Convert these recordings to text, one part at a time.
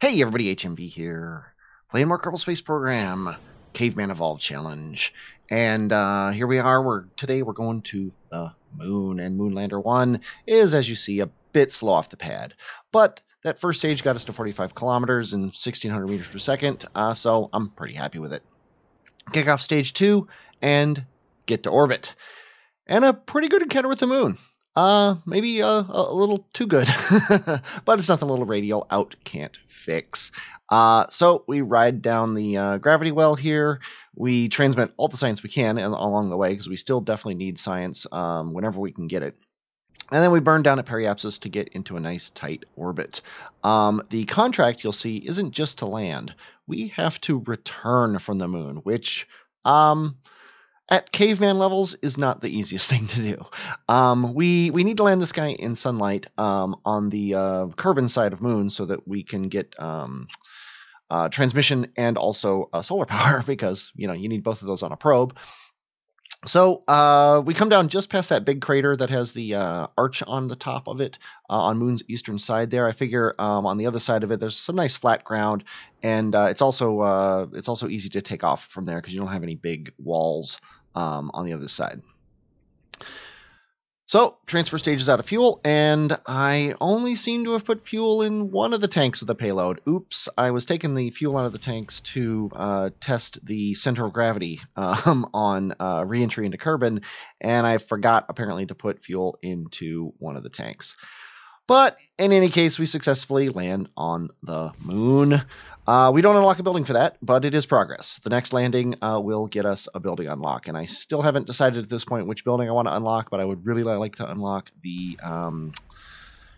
Hey everybody, HMV here, playing more Kerbal Space Program, Caveman Evolved Challenge, and here we are. Today we're going to the moon, and Moonlander 1 is, as you see, a bit slow off the pad, but that first stage got us to 45 kilometers and 1600 meters per second, so I'm pretty happy with it. Kick off stage 2 and get to orbit, and a pretty good encounter with the moon. Maybe a little too good, but it's nothing a little radial out can't fix. So we ride down the gravity well here. We transmit all the science we can along the way, because we still definitely need science whenever we can get it. And then we burn down at periapsis to get into a nice tight orbit. The contract, you'll see, isn't just to land. We have to return from the moon, which at caveman levels is not the easiest thing to do. We need to land this guy in sunlight on the Kerbin side of moon, so that we can get transmission and also solar power, because you need both of those on a probe. So we come down just past that big crater that has the arch on the top of it on Moon's eastern side there. I figure on the other side of it there's some nice flat ground, and it's also easy to take off from there because you don't have any big walls on the other side. So transfer stage is out of fuel, and I only seem to have put fuel in one of the tanks of the payload. Oops, I was taking the fuel out of the tanks to test the center of gravity on re-entry into Kerbin, and I forgot apparently to put fuel into one of the tanks. But in any case, we successfully land on the moon. We don't unlock a building for that, but it is progress. The next landing will get us a building unlock, and I still haven't decided at this point which building I want to unlock, but I would really like to unlock the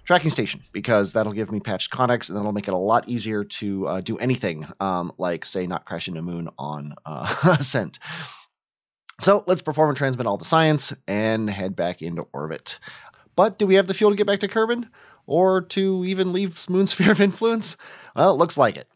tracking station, because that'll give me patched connects, and that'll make it a lot easier to do anything, like, say, not crash into moon on ascent. So let's perform and transmit all the science and head back into orbit. But do we have the fuel to get back to Kerbin, or to even leave Moon's sphere of influence? Well, it looks like it.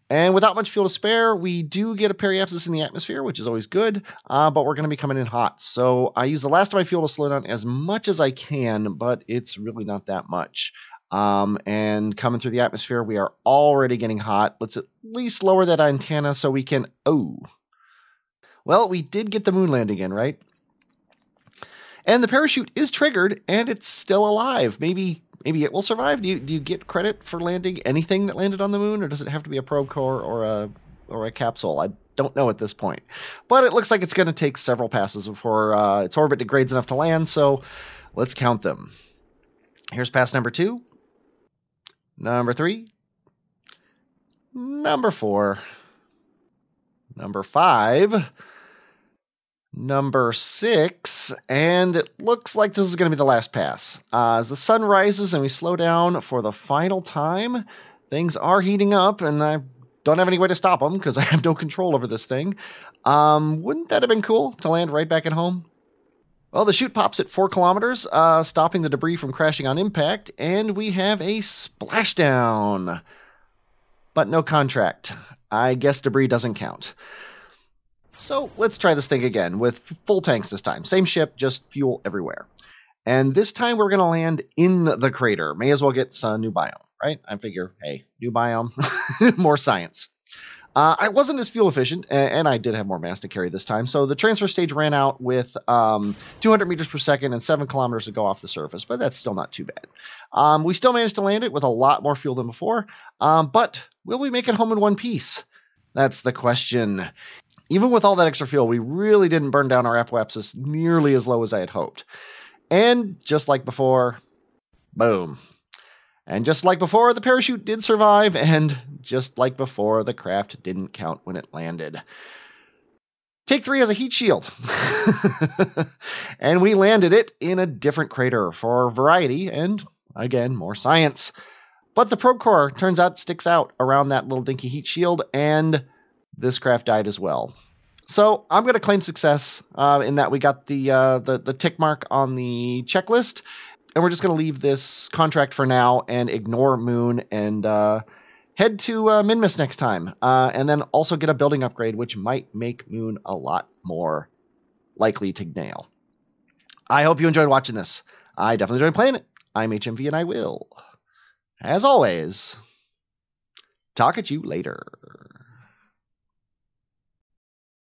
And without much fuel to spare, we do get a periapsis in the atmosphere, which is always good, but we're going to be coming in hot. So I use the last of my fuel to slow down as much as I can, but it's really not that much. And coming through the atmosphere, we are already getting hot. Let's at least lower that antenna so we can... Oh. Well, we did get the moon landing in, right? And the parachute is triggered, and it's still alive. Maybe it will survive. Do you get credit for landing anything that landed on the moon, or does it have to be a probe core or a capsule? I don't know at this point. But it looks like it's going to take several passes before its orbit degrades enough to land, so let's count them. Here's pass number 2, number 3, number 4, number 5, number 6, and it looks like this is going to be the last pass. As the sun rises and we slow down for the final time, things are heating up, and I don't have any way to stop them because I have no control over this thing. Wouldn't that have been cool to land right back at home? Well, the chute pops at 4 kilometers, stopping the debris from crashing on impact, and we have a splashdown. But no contract. I guess debris doesn't count. So let's try this thing again with full tanks this time. Same ship, just fuel everywhere. And this time we're going to land in the crater. May as well get some new biome, right? I figure, hey, new biome, more science. I wasn't as fuel efficient, and I did have more mass to carry this time. So the transfer stage ran out with 200 meters per second and 7 kilometers to go off the surface, but that's still not too bad. We still managed to land it with a lot more fuel than before, but will we make it home in one piece? That's the question. Even with all that extra fuel, we really didn't burn down our apoapsis nearly as low as I had hoped. And just like before, boom. And just like before, the parachute did survive, and just like before, the craft didn't count when it landed. Take 3 as a heat shield. And we landed it in a different crater for variety and, again, more science. But the probe core, turns out, sticks out around that little dinky heat shield, and this craft died as well. So I'm going to claim success in that we got the tick mark on the checklist, and we're just going to leave this contract for now and ignore Moon and head to Minmus next time, and then also get a building upgrade, which might make Moon a lot more likely to nail. I hope you enjoyed watching this. I definitely enjoyed playing it. I'm HMV, and I will, as always, Talk at you later.